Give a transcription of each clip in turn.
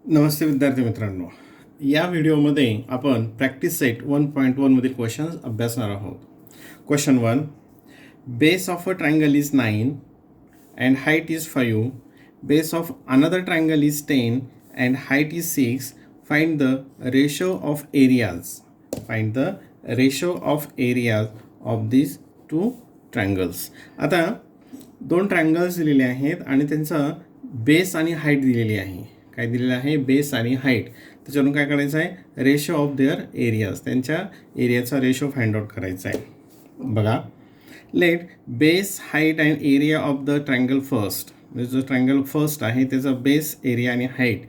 नमस्ते विद्यार्थी मित्रांनो. या व्हिडिओमध्ये आपण प्रॅक्टिस सेट 1.1 मधील क्वेश्चन्स अभ्यासणार आहोत. Question 1. Base of a triangle is 9 and height is 5. Base of another triangle is 10 and height is 6. Find the ratio of areas. Find the ratio of areas of this two triangles. आता दोन triangles दिलेले आहेत आणि त्यांचा base आणि height दिलेली आहे. काय दिलेलं आहे? बेस आणि हाईट. त्याच्यावरून काय करायचं आहे? रेशो ऑफ देअर एरियाज, त्यांच्या एरियाचा रेशो फाइंड आउट करायचा आहे. बघा, let base height and area of the triangle first. म्हणजे जो ट्रायंगल फर्स्ट आहे त्याचा बेस एरिया आणि height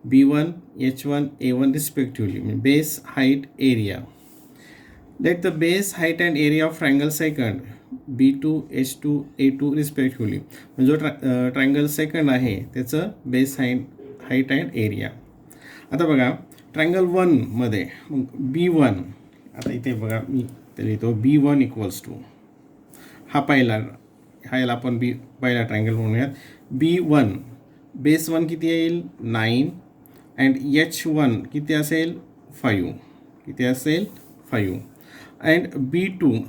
B1, H1, A1 respectively, म्हणजे base height area. Let the base height and area of triangle second B2, H2, A2 respectively. म्हणजे जो triangle second आहे त्याचं बेस हाईट अँड एरिया. आता बघा, ट्रायंगल 1मध्ये B1, आता इथे बघा मी ते लिहितो B1 इक्वल्स टू हा पहिला, याला आपण पहिला ट्रायंगल म्हणूयात. B1 बेस 1 किती येईल? 9 अँड H1 किती असेल? 5. किती असेल? 5. अँड B2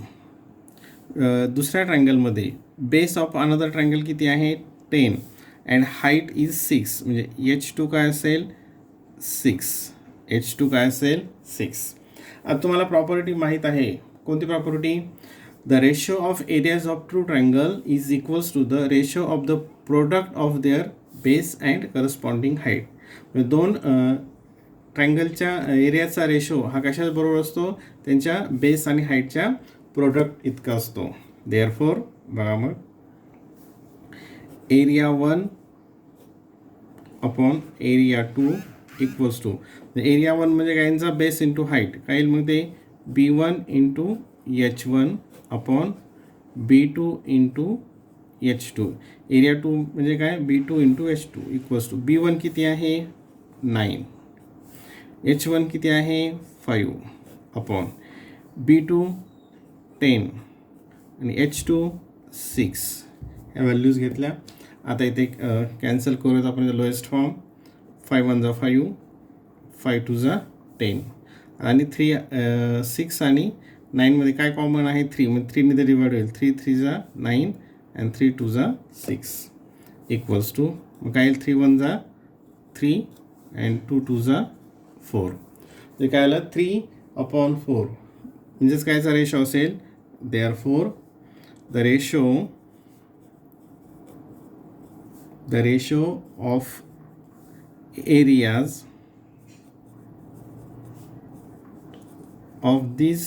दुसऱ्या ट्रायंगलमध्ये बेस ऑफ अनदर ट्रायंगल किती आहे? 10 अँड हाईट इज 6. म्हणजे H2 काय असेल? 6. H2 काय असेल? 6. आता तुम्हाला प्रॉपर्टी माहीत आहे. कोणती property? The ratio of areas of two triangle is equals to the ratio of the product of their base and corresponding height. म्हणजे दोन ट्रायंगलच्या एरियाचा रेशो हा कशाच बरोबर असतो? त्यांच्या बेस आणि हाईटच्या प्रोडक्ट इतका असतो. देअरफॉर बघा, मग area 1 upon area 2 equals to, area 1 म्हणजे काय? यांचा बेस इंटू हाईट काय येईल? मग ते B1 into H1 upon B2 into H2. Area 2 म्हणजे काय? B2 into H2 equals to B1 किती आहे? 9. H1 किती आहे? 5 अपॉन B2 10 आणि H2 6. ह्या व्हॅल्यूज घेतल्या. आता इथे कॅन्सल करूयात आपण लोएस्ट फॉर्म. 5 1 जा 5, 5 2 जा 10 आणि 6 आणि 9मध्ये काय कॉमन आहे? 3. मग 3मध्ये डिवाइड होईल. 3 3 जा 9 अँड 3 2 जा 6 इक्वल्स टू, मग काय येईल? 3 1 जा 3 अँड 2 2 जा 4. म्हणजे काय आलं? 3 अपॉन 4. म्हणजेच कायचा रेशो असेल? Therefore the ratio of areas of these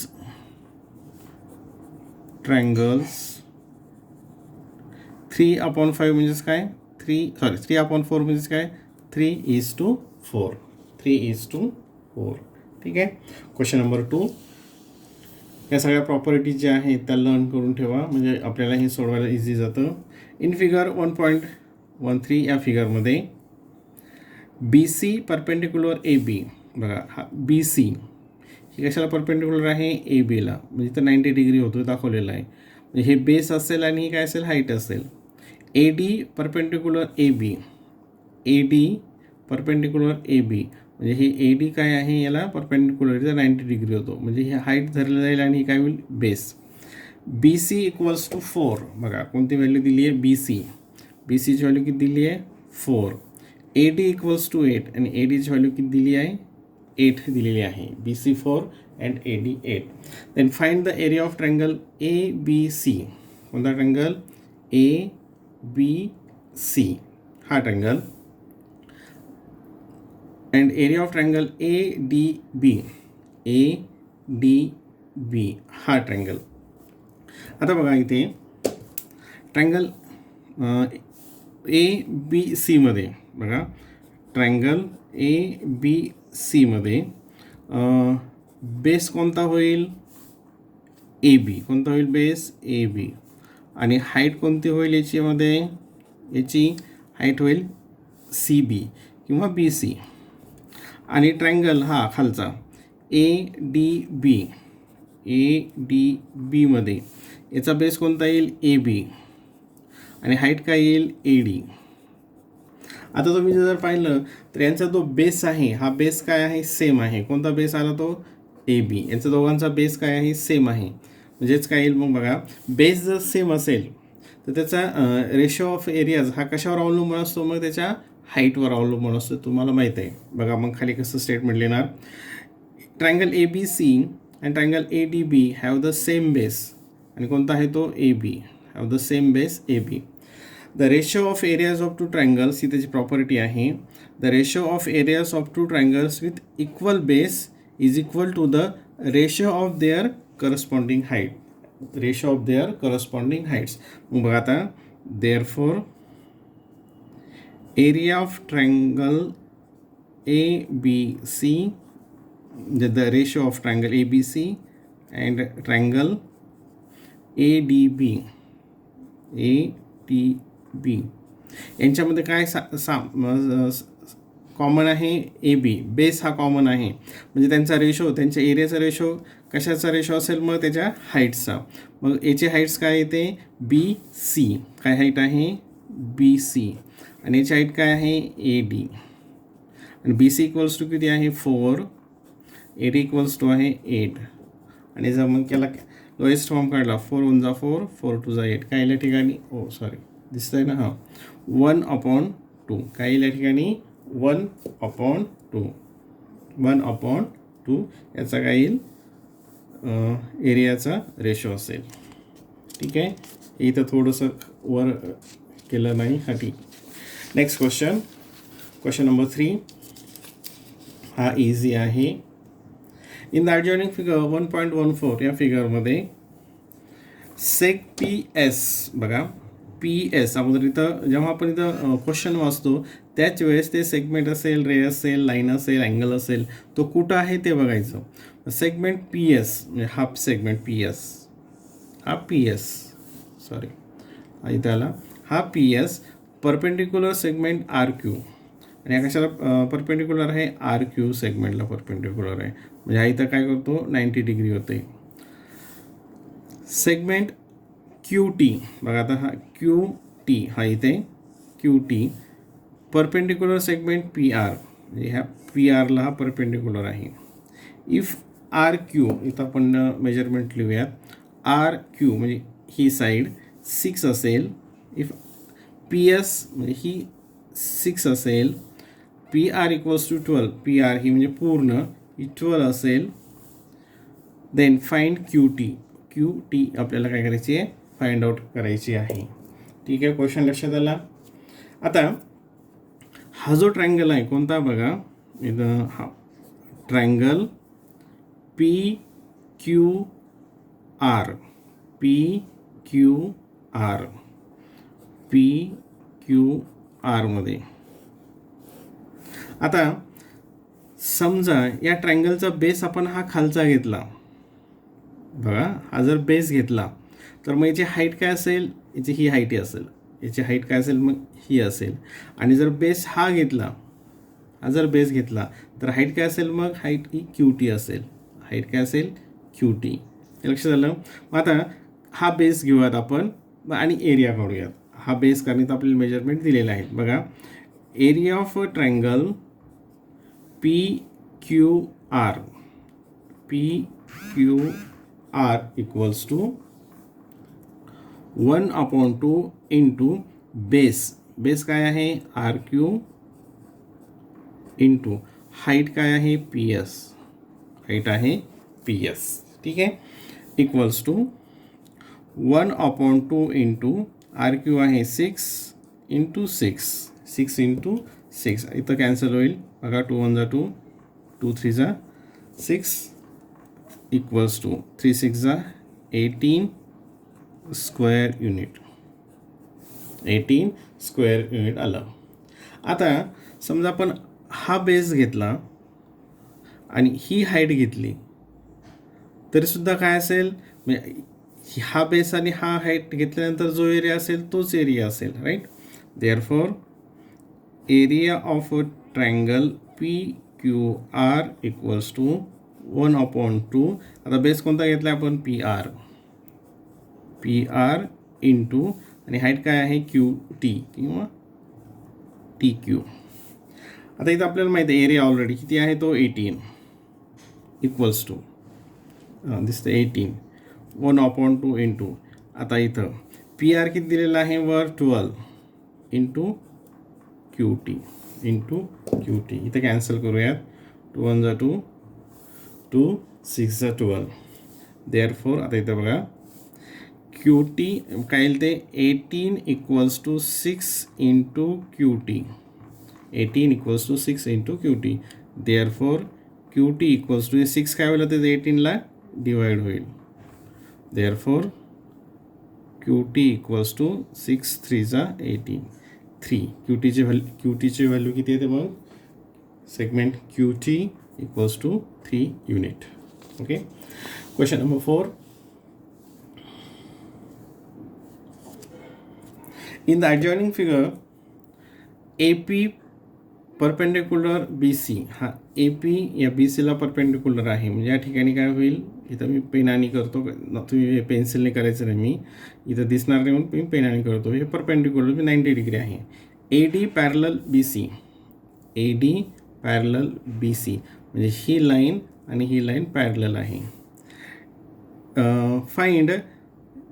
triangles 3/5 म्हणजेच काय? 3/4 म्हणजेच काय? 3:4. 3:4. ठीक आहे. Question number 2. या सगळ्या प्रॉपर्टीज ज्या आहेत त्या लर्न करून ठेवा, म्हणजे आपल्याला हे सोडवायला इझी जातं. इन फिगर 1.13 या फिगरमध्ये BC परपेंडिक्युलर AB. बघा, हा BC हे कशाला परपेंडिक्युलर आहे? ABला. म्हणजे इथं 90 डिग्री होतो दाखवलेला आहे. म्हणजे हे बेस असेल आणि ही काय असेल? हाईट असेल. AD perpendicular AB. AD perpendicular AB म्हणजे हे AD काय आहे? याला परपेंडिक्युलर 90 डिग्री होतो. म्हणजे हे हाईट धरलं जाईल आणि ही काय होईल? बेस. BC equals to 4. बघा, कोणती व्हॅल्यू दिली आहे? BC. BCची व्हॅल्यू किती दिली आहे? 4. AD इक्वल्स टू 8 आणि ADची व्हॅल्यू किती दिली आहे? 8 दिलेली आहे. BC 4 and AD 8. Then find the area of triangle ABC. कोणता ट्रायंगल? ABC हा triangle. And area of triangle ADB. ADB हा ट्रायंगल. आता बघा, इथे ट्रायंगल ABC मध्ये बघा, ट्रायंगल ABC मध्ये बेस कोणता होईल? AB. कोणता होईल बेस? AB. आणि हाईट कोणती होईल याच्यामध्ये? याची हाईट होईल CB किंवा BC. आणि ट्रायंगल हा खालचा ADB. ADB मध्ये याचा बेस कोणता येईल? AB. आणि हाईट काय येईल? AD. आता तुम्ही जर पाहिलं तर यांचा जो बेस आहे हा बेस काय आहे, सेम आहे. कोणता बेस आला तो ए बी. यांचा दोघांचा बेस काय आहे, सेम आहे. म्हणजेच काय येईल मग बघा, बेस जर सेम असेल तर त्याचा रेशो ऑफ एरियाज हा कशावर अवलंबून असतो, मग त्याच्या हाईटवर अवलंबून असतो. तुम्हाला माहीत आहे. बघा मग खाली कसं स्टेटमेंट लिहिणार, triangle A B C and triangle A D B have the same base. आणि कोणता आहे तो, A B. Have the same base A B. The ratio of areas of two triangles ही त्याची प्रॉपर्टी आहे. The ratio of areas of two triangles with equal base is equal to the ratio of their corresponding height. Ratio of their corresponding heights. मग बघा आता, therefore area of triangle A B C, the ratio of triangle A B C and triangle A D B, A T B यांच्यामध्ये काय common आहे, A B. Base हा common आहे. म्हणजे त्यांचा रेशो, त्यांच्या एरियाचा रेशो कशाचा रेशो असेल, मग त्याच्या हाईट्सचा. मग एचे हाईट्स काय येते, बी सी. काय हाईट आहे, बी सी. आणि याची हाईट काय आहे, ए डी. आणि बी सी इक्वल्स टू किती आहे, 4. ए डी इक्वल्स टू आहे 8. आणि जर मग त्याला लोएस्ट फॉर्म काढला, 4 1 जा 4, 4 2 जा 8. काय या ठिकाणी, ओ सॉरी दिसतंय ना, हां 1/2. काय या ठिकाणी 1/2. 1/2 याचा काय येईल, एरियाचा रेशो असेल. ठीक आहे. इथं थोडंसं वर केलं नाही, हा ठीक. Next question, question number 3. हा इझी आहे. इन द adjoining फिगर 1.14 या फिगरमध्ये सेक पी एस, बघा पी एस अगोदर इथं जेव्हा आपण इथं क्वेश्चन वाचतो त्याच वेळेस ते सेगमेंट असेल, रे असेल, लाईन असेल, अँगल असेल, तो कुठं आहे ते बघायचं. सेगमेंट पी एस म्हणजे हाफ सेगमेंट पी एस, हा पी एस, सॉरी इथं आला, हा P S perpendicular segment R Q. आणि हा कशाला परपेंडिक्युलर आहे, आर क्यू सेगमेंटला परपेंडिक्युलर आहे. म्हणजे हा इथं काय करतो, 90 डिग्री होते. सेगमेंट क्यू टी, बघा आता हा क्यू टी, हा इथे Q T perpendicular segment P R, म्हणजे ह्या पी आरला हा परपेंडिक्युलर आहे. इफ आर क्यू, इथं आपण मेजरमेंट लिहूयात, आर क्यू म्हणजे ही साईड 6 असेल, इफ पी एस म्हणजे ही 6 असेल, P R equals to 12, P R ही म्हणजे पूर्ण ही 12 असेल, then find Q T. Q T आपल्याला काय करायची आहे, फाइंड आउट करायची आहे. ठीक आहे. क्वेश्चन लक्षात आला. आता हा जो ट्रायंगल आहे कोणता बघा, इथं हा triangle P Q R, P Q R, P Q आरमध्ये. आता समजा या ट्रायंगलचा बेस आपण हा खालचा घेतला, बघा हा जर बेस घेतला तर मग याची हाईट काय असेल, याची ही हाईट असेल, याची हाईट काय असेल, मग ही असेल. आणि जर बेस हा घेतला, हा जर बेस घेतला तर हाईट काय असेल, मग हाईट ही क्यू टी असेल. हाईट काय असेल, क्यू टी. लक्षात आलं. मग आता हा बेस घेऊयात आपण आणि एरिया काढूयात. हा बेस करण्यात आपल्याला मेजरमेंट दिलेला आहे. बघा area of a triangle P Q R, P Q R equals to 1/2 into base. Base काय आहे, आर क्यू, इंटू हाईट काय आहे, पी एस. हाईट आहे पी एस. ठीक आहे. Equals to 1/2 into R Q आहे 6 इंटू 6, 6 इंटू 6. इथं cancel होईल. बघा 2 1 जा 2, 2 3 जा 6 इक्वल्स टू 3 6 जा 18 स्क्वेअर युनिट. 18 स्क्वेअर युनिट आलं. आता समजा आपण हा बेस घेतला आणि ही हाईट घेतली तरीसुद्धा काय असेल, म्हणजे हा बेस आणि हा हाईट घेतल्यानंतर जो एरिया असेल तोच एरिया असेल, right. Therefore area of a triangle P Q R equals to 1/2. आता बेस कोणता घेतला आपण, P R, P R into आणि हाईट काय आहे, क्यू टी किंवा टी क्यू. आता इथं आपल्याला माहिती आहे एरिया ऑलरेडी किती आहे तो 18 इक्वल्स टू दिसतं 18 1/2 इंटू. आता इथं पी आर किती दिलेलं आहे वर 12 इंटू क्यू टी इथं कॅन्सल करूयात. 2 1 जा 2 2 6 जा 12. देअरफॉर आता इथं बघा क्यू टी काय येईल ते 18 equals to 6 into Q T. 18 equals to 6 into Q T. Therefore Q T equals to 6 काय होईल ते 18ला डिवाइड होईल. Therefore Q T equals to 6 3 जा 18 3. क्यू टीची व्हॅल्यू किती येते मग segment Q T equals to 3 unit. Okay. Question number 4. In the adjoining figure, AP perpendicular BC हा AP या BCला परपेंडिक्युलर आहे. म्हणजे या ठिकाणी काय होईल इथं मी पेनाने करतो, तुम्ही पेन्सिलने करायचं नाही, मी इथं दिसणार नाही म्हणून मी पेनाने करतो. हे परपेंडिक्युलर 90 डिग्री आहे. AD parallel BC AD parallel BC म्हणजे ही लाईन आणि ही लाईन पॅरलल आहे. फाइंड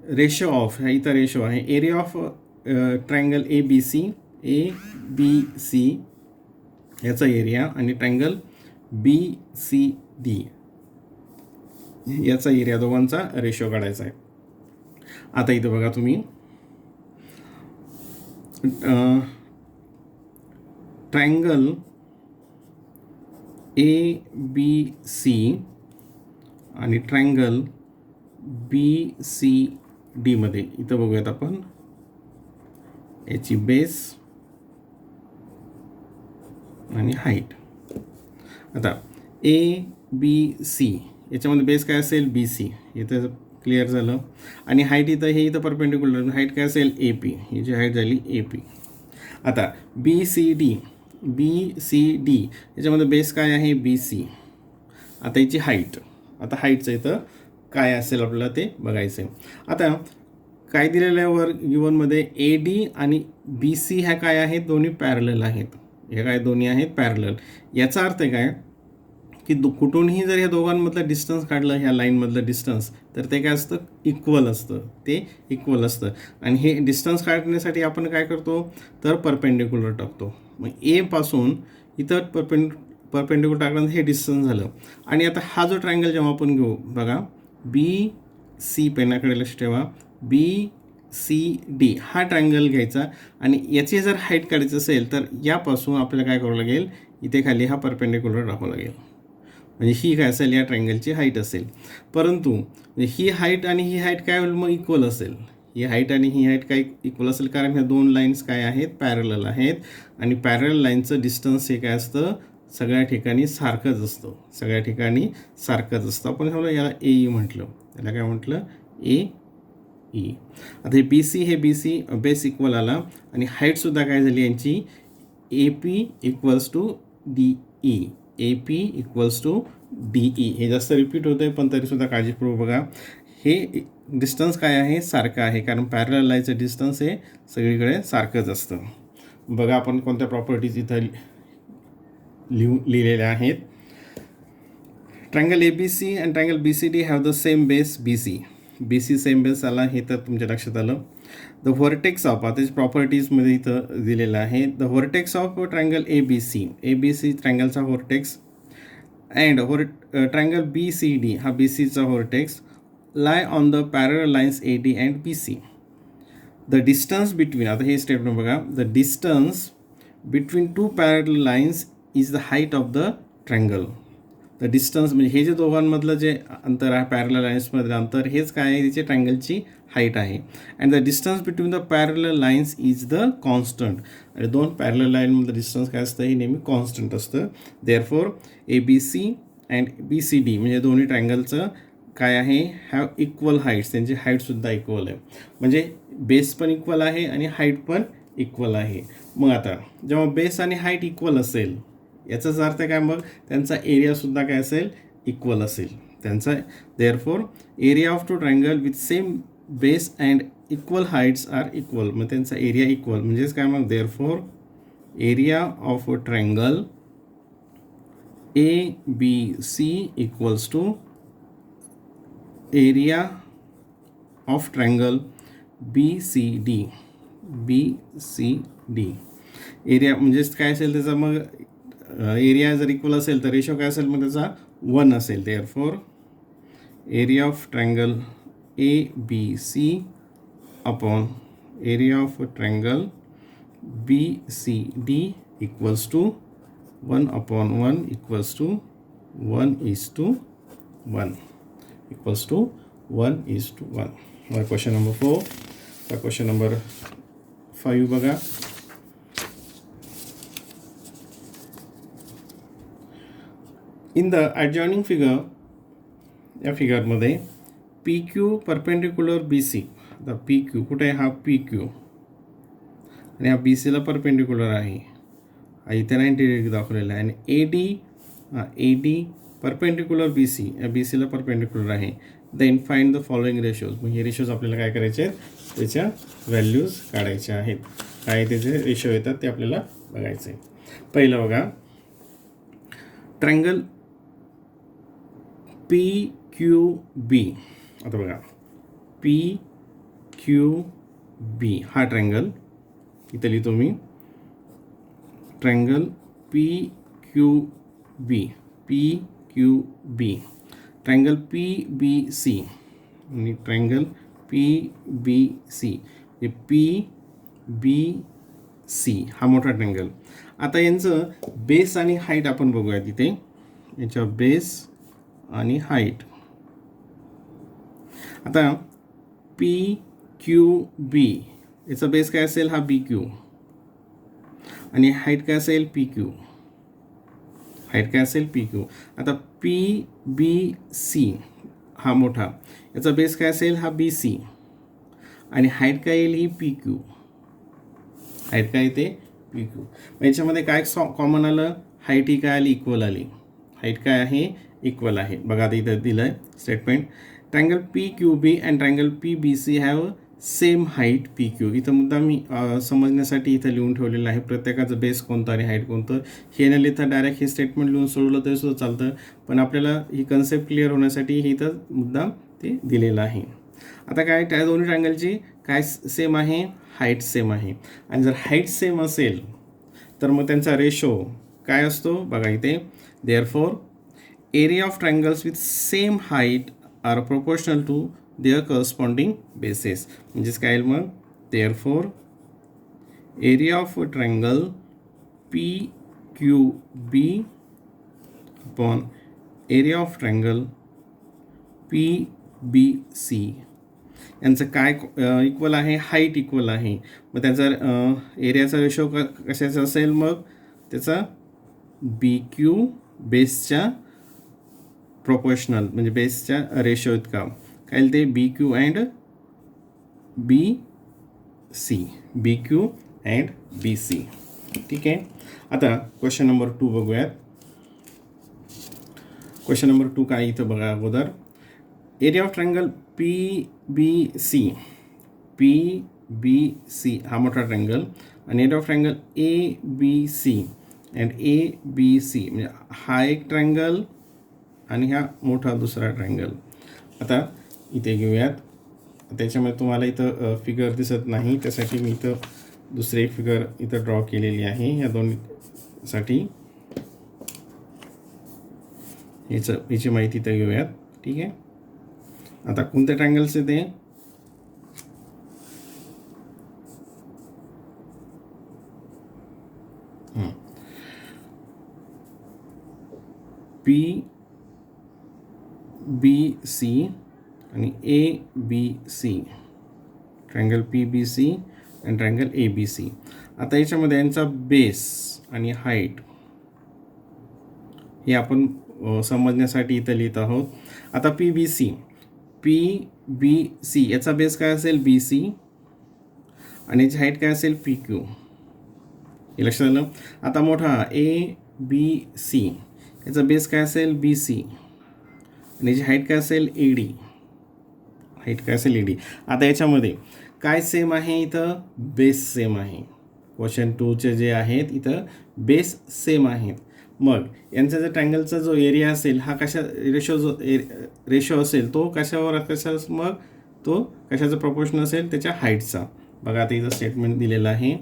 रेशो ऑफ हा इथं रेशो आहे एरिया ऑफ ट्रायंगल ABC याचा एरिया आणि ट्रायंगल BCD याचा एरिया दोघांचा रेशो काढायचा आहे. आता इथं बघा तुम्ही ट्रायंगल ABC आणि ट्रायंगल BCD मध्ये इथं बघूयात आपण याची बेस आणि हाईट. आता ABC याच्यामध्ये बेस काय असेल BC इथं क्लिअर झालं आणि हाईट इथं हे इथं परपेंडिक्युलर हाईट काय असेल AP ही जी हाईट झाली AP. आता BCD याच्यामध्ये बेस काय आहे BC. आता याची हाईट आता हाईटचं इथं काय असेल आपल्याला ते बघायचं आहे. आता काय दिलेलं आहे वर गिवनमध्ये AD आणि BC ह्या काय आहेत दोन्ही पॅरलल आहेत. हे काय दोन्ही आहेत पॅरलल. याचा अर्थ काय की कुठूनही जर ह्या दोघांमधलं डिस्टन्स काढलं ह्या लाईनमधलं डिस्टन्स तर ते काय असतं इक्वल असतं. ते इक्वल असतं आणि हे डिस्टन्स काढण्यासाठी आपण काय करतो तर परपेंडिक्युलर टाकतो. मग ए पासून इथं परपेंडिक्युलर टाकल्यानंतर हे डिस्टन्स झालं. आणि आता हा जो ट्रायंगल जेव्हा आपण घेऊ बघा BC पेनाकडे लक्ष ठेवा BCD हा ट्रायंगल घ्यायचा आणि याची जर हाईट काढायची असेल तर यापासून आपल्याला काय करावं लागेल इथे खाली हा परपेंडिक्युलर टाकावं लागेल. म्हणजे ही काय असेल या ट्रायंगलची हाईट असेल. परंतु ही हाईट आणि ही हाईट काय होईल मग इक्वल असेल. ही हाईट आणि ही हाईट काय इक्वल असेल कारण ह्या दोन लाईन्स काय आहेत पॅरलल आहेत आणि पॅरलल लाईनचं डिस्टन्स हे काय असतं सगळ्या ठिकाणी सारखंच असतं. सगळ्या ठिकाणी सारखंच असतं. आपण याला AE म्हटलं. याला काय म्हटलं AE. आता हे BC हे BC बेस इक्वल आला आणि हाईटसुद्धा काय झाली यांची AP equals to DE AP equals to DE. हे जास्त रिपीट होतं आहे पण तरीसुद्धा काळजीपूर्वक बघा. हे डिस्टन्स काय आहे सारखं आहे कारण पॅरलल लाईनचं डिस्टन्स हे सगळीकडे सारखंच असतं. बघा आपण कोणत्या प्रॉपर्टीज इथं लिहिलेल्या आहेत. Triangle ABC and triangle BCD have the same base BC same base आला हे तर तुमच्या लक्षात आलं. द व्हर्टेक्स ऑफ आता प्रॉपर्टीजमध्ये इथं दिलेलं आहे. The vertex of triangle ABC ट्रायंगलचा व्हर्टेक्स अँड ट्रायंगल BCD हा BCचा vertex lie on the parallel lines AD and BC. The distance between आता हे स्टेटमेंट बघा the distance between two parallel lines is the height of the triangle. The distance म्हणजे हे जे दोघांमधलं जे अंतर आहे पॅरलल लाईन्समधलं अंतर हेच काय आहे तिचे ट्रायंगलची हाईट आहे. And the distance between the parallel lines is the constant. आणि दोन पॅरलल लाईनमधलं डिस्टन्स काय असतं हे नेहमी कॉन्स्टंट असतं. देअरफॉर ABC अँड BCD म्हणजे दोन्ही ट्रायंगलचं काय आहे हॅव इक्वल हाईट्स. त्यांची हाईटसुद्धा इक्वल आहे म्हणजे बेस पण इक्वल आहे आणि हाईट पण इक्वल आहे. मग आता जेव्हा बेस आणि हाईट इक्वल असेल याचाच अर्थ काय मग त्यांचा एरियासुद्धा काय असेल इक्वल असेल त्यांचा. Therefore area of two triangle with same base and equal heights are equal. मग त्यांचा एरिया इक्वल म्हणजेच काय मग therefore area of a triangle ABC equals to area of triangle BCD. Area म्हणजेच काय असेल त्याचा, मग एरिया जर इक्वल असेल तर रेशो काय असेल, मग त्याचा 1 असेल. Therefore area of triangle ABC upon area of triangle BCD equals to 1 upon 1 equals to 1:1 equals to 1:1. Question number 4. Question number 5 बघा. In the adjoining figure, या फिगरमध्ये PQ परपेंडिक्युलर BC. आता PQ कुठे आहे, हा PQ आणि हा BCला परपेंडिक्युलर आहे, इथे 90 डिग्री दाखवलेला आहे. आणि AD परपेंडिक्युलर BC, या BCला परपेंडिक्युलर आहे. Then find the following ratios. मग हे रेशोज आपल्याला काय करायचे आहेत, त्याच्या व्हॅल्यूज काढायच्या आहेत. काय त्याचे रेशो येतात ते आपल्याला बघायचं आहे. पहिलं बघा, ट्रायंगल PQB. आता बघा PQB हा ट्रायंगल, इथे लिहितो मी, ट्रायंगल PQB. ट्रायंगल PBC आणि ट्रायंगल PBC. हे PBC हा मोठा ट्रायंगल. आता यांचं बेस आणि हाईट आपण बघूया. तिथे याच्या बेस आणि हाईट. आता PQB याचा बेस काय असेल, हा BQ आणि हाईट काय असेल, PQ. हाईट काय असेल, PQ. आता PBC हा मोठा, याचा बेस काय असेल, हा BC आणि हाईट काय येईल, ही PQ. हाईट काय येते, PQ. याच्यामध्ये काय कॉमन आलं, हाईट ही काय आली, इक्वल आली. हाईट काय आहे, इक्वल आहे. बघा आता इथं दिलं आहे statement, triangle PQB and triangle PBC have same height PQ. इथं मुद्दा मी समजण्यासाठी इथं लिहून ठेवलेलं आहे, प्रत्येकाचं बेस कोणतं आणि हाईट कोणतं. हे न लिहिता डायरेक्ट हे स्टेटमेंट लिहून सोडवलं तरी सुद्धा चालतं, पण आपल्याला ही कन्सेप्ट क्लिअर होण्यासाठी हे इथं मुद्दा ते दिलेलं आहे. आता काय, त्या दोन्ही ट्रायंगलची काय सेम आहे, हाईट सेम आहे. आणि जर हाईट सेम असेल तर मग त्यांचा रेशो काय असतो, बघा इथे, therefore area of triangles with same height are proportional to their corresponding bases. म्हणजेच काय मग, therefore area of triangle PQB upon area of triangle PBC यांचं काय इक्वल आहे, हाईट इक्वल आहे. मग त्याचा एरियाचा रेशो कशाचा असेल, मग त्याचा BQ बेसच्या प्रोपोर्शनल, म्हणजे बेसच्या रेशो इतका काय ते BQ and BC. BQ and BC. ठीक आहे. आता क्वेश्चन नंबर 2 बघूयात. क्वेश्चन नंबर 2 काय इथं बघा अगोदर, एरिया ऑफ ट्रायंगल PBC हा मोठा ट्रायंगल आणि area of triangle ABC and ABC म्हणजे हा एक ट्रायंगल आणि हा मोठा दुसरा ट्रायंगल. आता इथे घेऊयात. त्याच्यामध्ये तुम्हाला इथं फिगर दिसत नाही, त्यासाठी मी इथं दुसरी फिगर इथं ड्रॉ केलेली आहे. या दोन्हीसाठी याची माहिती इथं घेऊयात. ठीक आहे. आता कोणते ट्रायंगल्स आहे ते, PBC आणि ABC. ट्रायंगल PBC आणि ट्रायंगल ABC. आता याच्यामध्ये यांचा बेस आणि हाईट हे आपण समजण्यासाठी इथं लिहित आहोत. आता PBC याचा बेस काय असेल, BC आणि याची हाईट काय असेल, PQ. हे लक्षात आलं. आता मोठा ABC याचा बेस काय असेल, BC आणि याची हाईट काय असेल, AD. हाईट काय असेल, AD. आता याच्यामध्ये काय सेम आहे, इथं बेस सेम आहे. क्वेश्चन 2चे जे आहेत इथं बेस सेम आहेत. मग यांचा जर ट्रायंगलचा जो एरिया असेल हा कशा रेशो असेल तो कशावर मग तो कशाचा प्रोपोर्शन असेल त्याच्या हाईटचा. बघा आता इथं स्टेटमेंट दिलेलं आहे.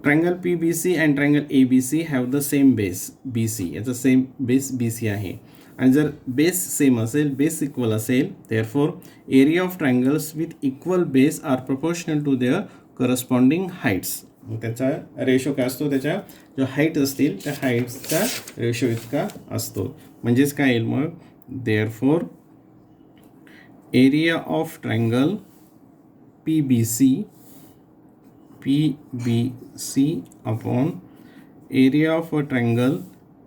Triangle PBC and triangle ABC have the same base BC. याचा सेम बेस BC आहे आणि जर बेस सेम असेल, बेस इक्वल असेल, therefore area of triangles with equal base are proportional to their corresponding heights. त्याचा ratio काय असतो, त्याच्या जो हाईट असतील त्या हाईट्सचा रेशो इतका असतो. म्हणजेच काय येईल मग, therefore area of triangle PBC upon area of a triangle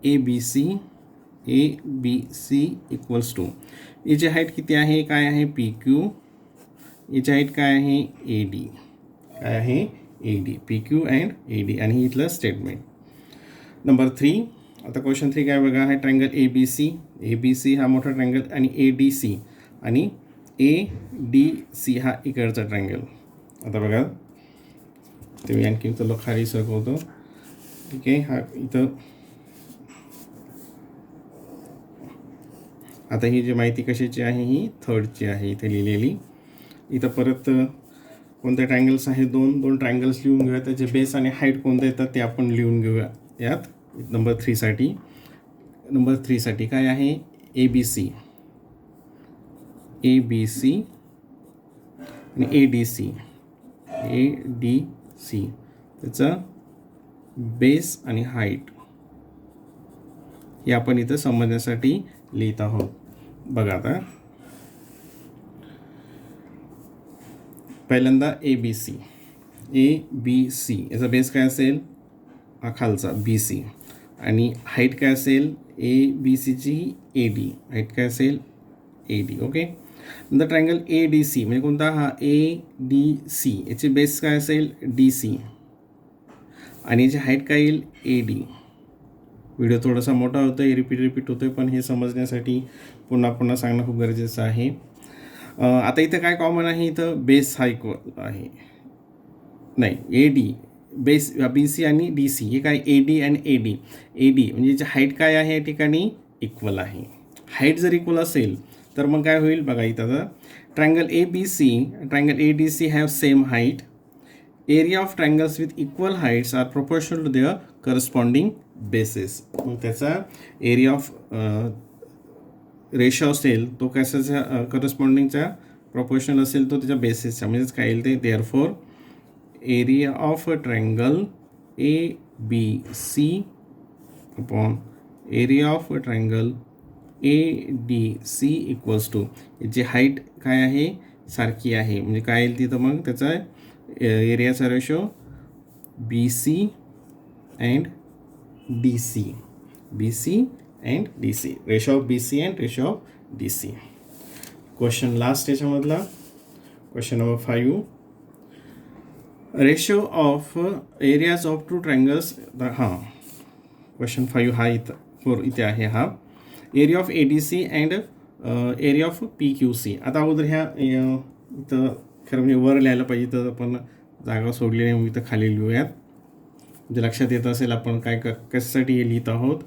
ABC equals to याची हाईट किती आहे, काय आहे PQ, याची हाईट काय आहे AD, काय आहे AD, PQ अँड AD. आणि इथलं स्टेटमेंट नंबर 3. आता क्वेश्चन 3 काय बघा, आहे ट्रायंगल ABC हा मोठा ट्रायंगल आणि ADC आणि ADC हा इकडचा ट्रायंगल. आता बघा ते मी आणखी इथं खाली सरकवतो. ठीक आहे, हा इथं आता ही जी माहिती कशाची आहे, ही थर्डची आहे इथे लिहिलेली. इथं परत कोणते ट्रायंगल्स आहेत, दोन ट्रायंगल्स लिहून घेऊया, त्याचे बेस आणि हाईट कोणते येतात ते आपण लिहून घेऊया यात. नंबर 3 साठी काय आहे ABC आणि ADC त्याचा बेस आणि हाईट हे आपण इथं समजण्यासाठी लिहित आहोत. बघा आता पहिल्यांदा ABC याचा बेस काय असेल, हा खालचा BC आणि हाईट काय असेल ABCची AD, हाईट काय असेल AD. ओके, नंतर ट्रायंगल ADC म्हणजे कोणता, हा ADC, याची बेस काय असेल DC आणि याची हाईट काय येईल AD. व्हिडिओ थोडासा मोठा होतो आहे, रिपीट होतो आहे, पण हे समजण्यासाठी पुन्हा सांगणं खूप गरजेचं आहे. आता इथं काय कॉमन आहे, इथं बेस हा इक्वल आहे, नाही AD बेस BC आणि DC हे काय AD आणि AD म्हणजे याची हाईट काय आहे या ठिकाणी इक्वल आहे. हाईट जर इक्वल असेल तर मग काय होईल बघा इथं, triangle triangle ADC have same height, area of triangles with equal heights are proportional to their corresponding bases. मग त्याचा एरिया ऑफ रेशो असेल तो कशाचा करस्पॉन्डिंगचा प्रोपोर्शनल असेल तो त्याच्या बेसिसचा. म्हणजेच काय येईल ते, therefore area of a triangle ABC upon area of a triangle ADC equals to याची हाईट काय आहे सारखी आहे. म्हणजे काय येईल तिथं मग त्याचा एरियाचा ratio BC and DC ratio of BC and ratio of DC. Question last याच्यामधला question number 5, ratio of areas of two triangles. हां, क्वेश्चन 5 हा इथे आहे. हा area of ADC and area of PQC. आता अगोदर ह्या इथं खरं म्हणजे वर लिहायला पाहिजे, तर आपण जागा सोडली नाही, मग इथं खाली लिहूयात. म्हणजे लक्षात येत असेल आपण काय कशासाठी हे लिहित आहोत.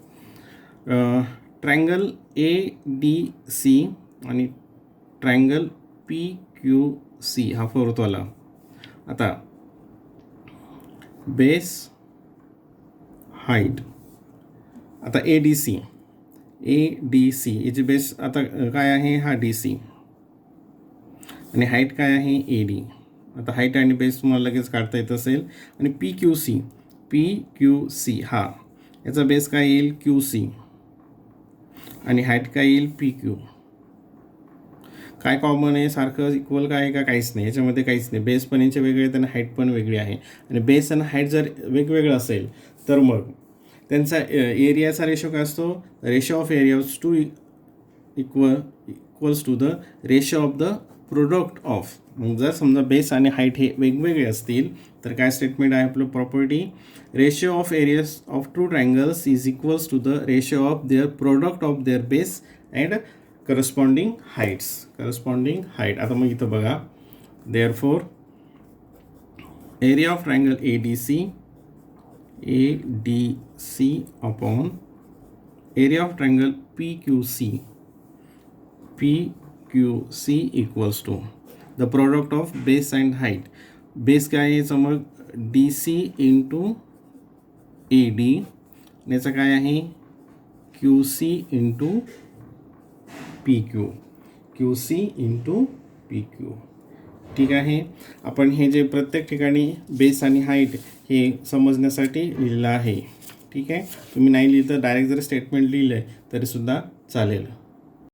ट्रायंगल ADC आणि ट्रायंगल PQC हा फोर्थवाला. आता बेस हाईट, आता ADC याची बेस आता काय आहे, हा DC आणि हाईट काय आहे AD. आता हाईट आणि बेस तुम्हाला लगेच काढता येत असेल. आणि PQC हा याचा बेस काय येईल QC आणि हाईट काय येईल PQ. काय कॉमन आहे, सारखं इक्वल काय आहे का, काहीच नाही, याच्यामध्ये काहीच नाही. बेस पण यांचे वेगळे आहेत आणि हाईट पण वेगळी आहे. आणि बेस आणि हाईट जर वेगवेगळं असेल तर मग त्यांचा एरियाचा रेशो काय असतो, ratio of areas to equals to the ratio of the product of. मग जर समजा बेस आणि हाईट हे वेगवेगळे असतील तर काय स्टेटमेंट आहे आपलं, property ratio of areas of two triangles is equals to the ratio of their product of their base and corresponding heights. आता मग इथं बघा, therefore area of triangle A D C upon area of triangle P Q C equals to the product of base and height. Base काय आहे मग D C into A D, याचं काय आहे Q C into P Q C into P Q. ठीक आहे. आपण हे जे प्रत्येक ठिकाणी बेस आणि हाईट हे समजण्यासाठी लिहिलं आहे. ठीक आहे. तुम्ही नाही लिहिलं तर डायरेक्ट जर स्टेटमेंट लिहिलं तरीसुद्धा चालेल.